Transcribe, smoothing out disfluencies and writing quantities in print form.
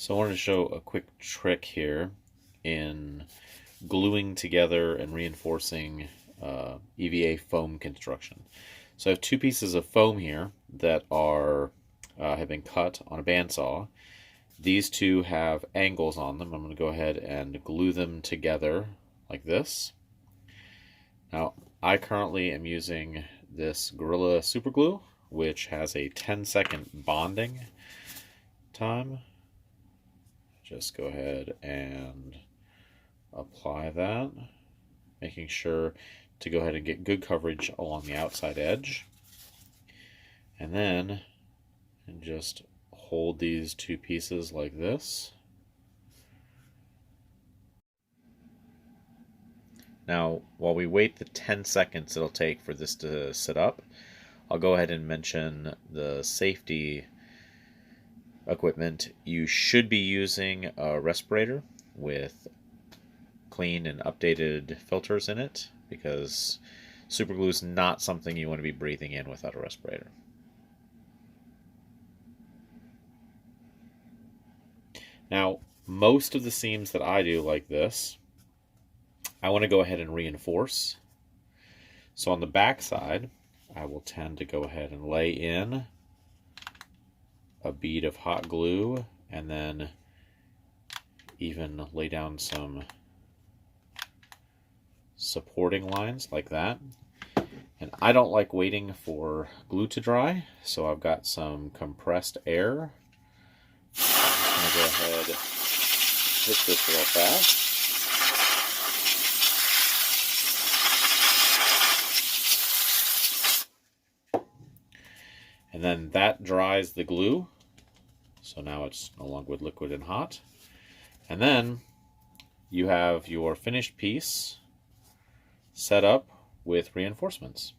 So I wanted to show a quick trick here in gluing together and reinforcing EVA foam construction. So I have two pieces of foam here that are have been cut on a bandsaw. These two have angles on them. I'm going to go ahead and glue them together like this. Now I currently am using this Gorilla Super Glue, which has a 10-second bonding time. Just go ahead and apply that, making sure to go ahead and get good coverage along the outside edge. And then just hold these two pieces like this. Now, while we wait the 10 seconds it'll take for this to sit up, I'll go ahead and mention the safety equipment. You should be using a respirator with clean and updated filters in it, because super glue is not something you want to be breathing in without a respirator. Now, most of the seams that I do like this, I want to go ahead and reinforce. So on the back side, I will tend to go ahead and lay in a bead of hot glue and then even lay down some supporting lines like that. And I don't like waiting for glue to dry, so I've got some compressed air. I'm going to go ahead and hit this real fast. And then that dries the glue. So now it's no longer liquid and hot. And then you have your finished piece set up with reinforcements.